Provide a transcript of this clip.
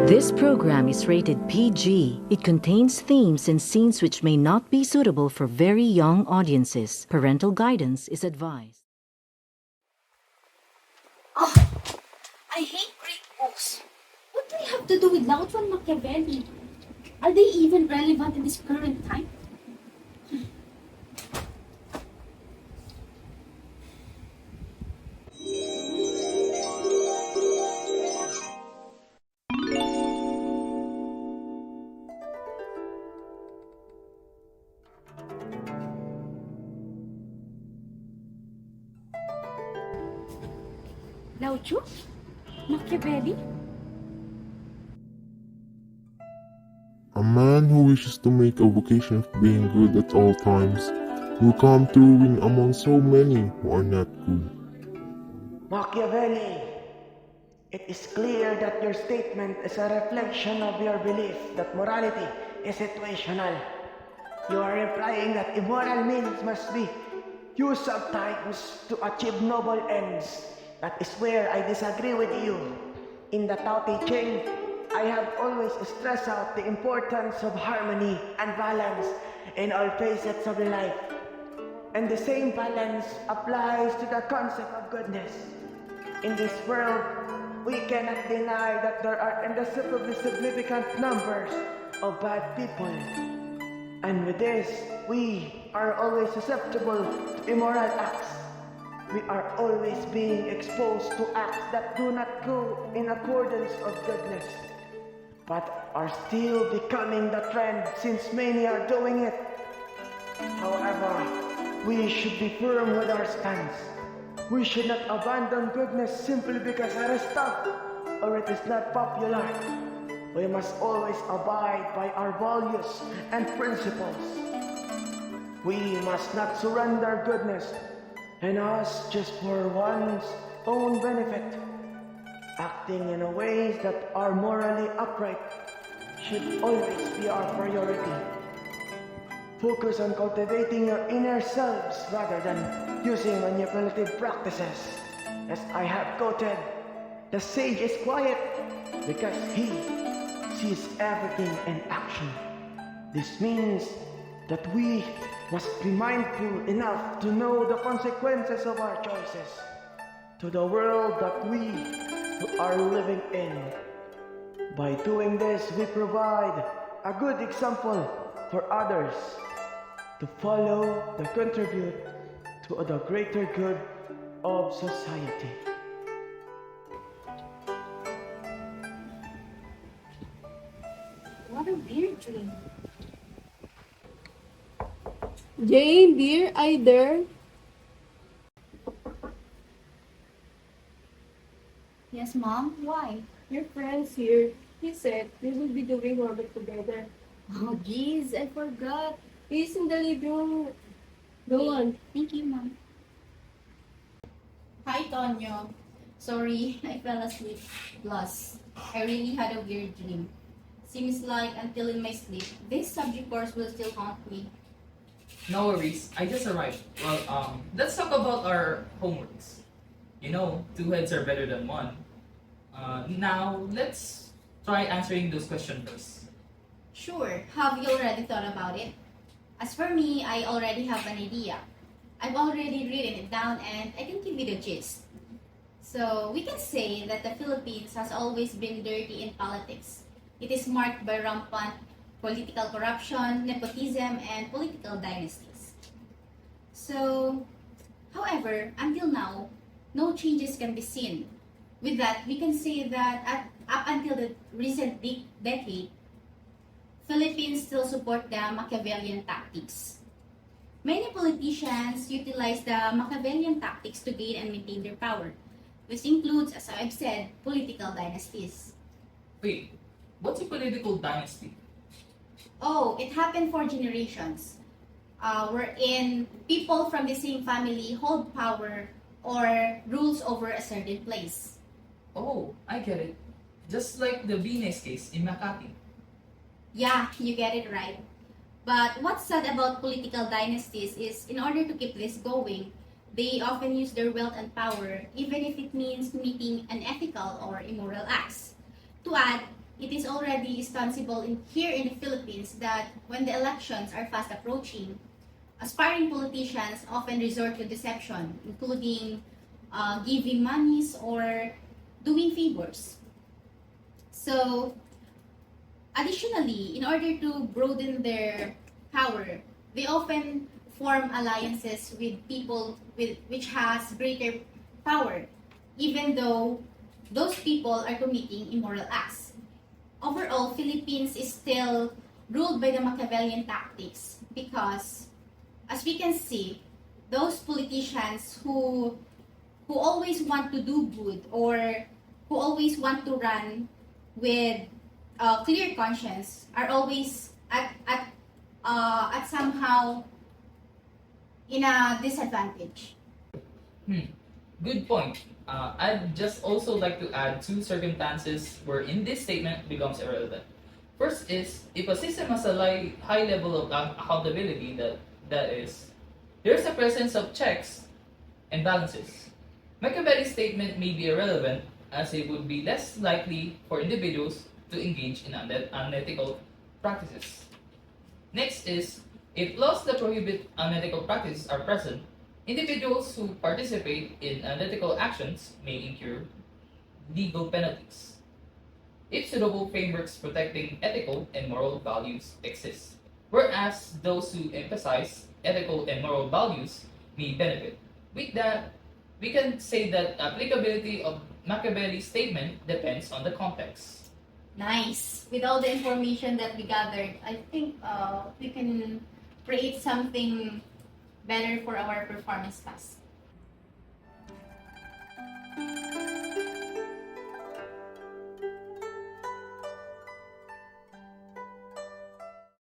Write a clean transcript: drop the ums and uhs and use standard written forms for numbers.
This program is rated PG. It contains themes and scenes which may not be suitable for very young audiences. Parental guidance is advised. Oh, I hate Greek books. What do they have to do with Lao and Machiavelli? Are they even relevant in this current time? Lao Tzu? Machiavelli? A man who wishes to make a vocation of being good at all times will come to ruin among so many who are not good. Machiavelli, it is clear that your statement is a reflection of your belief that morality is situational. You are implying that immoral means must be used sometimes to achieve noble ends. That is where I disagree with you. In the Tao Te Ching, I have always stressed out the importance of harmony and balance in all facets of life. And the same balance applies to the concept of goodness. In this world, we cannot deny that there are indisputably significant numbers of bad people. And with this, we are always susceptible to immoral acts. We are always being exposed to acts that do not go in accordance of goodness, but are still becoming the trend since many are doing it. However, we should be firm with our stance. We should not abandon goodness simply because it is tough or it is not popular. We must always abide by our values and principles. We must not surrender goodness and us just for one's own benefit. Acting in ways that are morally upright should always be our priority. Focus on cultivating your inner selves rather than using manipulative practices. As I have quoted, the sage is quiet because he sees everything in action. This means that we must be mindful enough to know the consequences of our choices to the world that we are living in. By doing this, we provide a good example for others to follow and contribute to the greater good of society. What a weird dream. Jane, dear, are you there? Yes, Mom? Why? Your friend's here. He said we will be doing homework together. Oh, geez, I forgot. He's in the living room. Go on. Thank you, Mom. Hi, Tonyo. Sorry, I fell asleep. Plus, I really had a weird dream. Seems like until in my sleep, this subject course will still haunt me. No worries, I just arrived. Well, let's talk about our homeworks. You know, two heads are better than one. Now, let's try answering those questions first. Sure, have you already thought about it? As for me, I already have an idea. I've already written it down and I can give you the gist. So, we can say that the Philippines has always been dirty in politics. It is marked by rampant political corruption, nepotism, and political dynasties. So, however, until now, no changes can be seen. With that, we can say that up until the recent decade, Philippines still support the Machiavellian tactics. Many politicians utilize the Machiavellian tactics to gain and maintain their power, which includes, as I've said, political dynasties. Wait, what's a political dynasty? Oh, it happened for generations, wherein people from the same family hold power or rules over a certain place. Oh, I get it. Just like the Venus case in Makati. Yeah, you get it right. But what's sad about political dynasties is in order to keep this going, they often use their wealth and power, even if it means committing unethical or immoral acts. To add, it is already ostensible here in the Philippines that when the elections are fast approaching, aspiring politicians often resort to deception, including giving monies or doing favors. So, additionally, in order to broaden their power, they often form alliances with people which has greater power, even though those people are committing immoral acts. Overall, Philippines is still ruled by the Machiavellian tactics because, as we can see, those politicians who always want to do good or who always want to run with a clear conscience are always at somehow in a disadvantage. Good point. I'd just also like to add two circumstances wherein this statement becomes irrelevant. First is if a system has a high level of accountability, that is, there's a presence of checks and balances. Machiavelli's statement may be irrelevant as it would be less likely for individuals to engage in unethical practices. Next is if laws that prohibit unethical practices are present, individuals who participate in unethical actions may incur legal penalties. If suitable frameworks protecting ethical and moral values exist, whereas those who emphasize ethical and moral values may benefit. With that, we can say that applicability of Machiavelli's statement depends on the context. Nice. With all the information that we gathered, I think we can create something better for our performance task.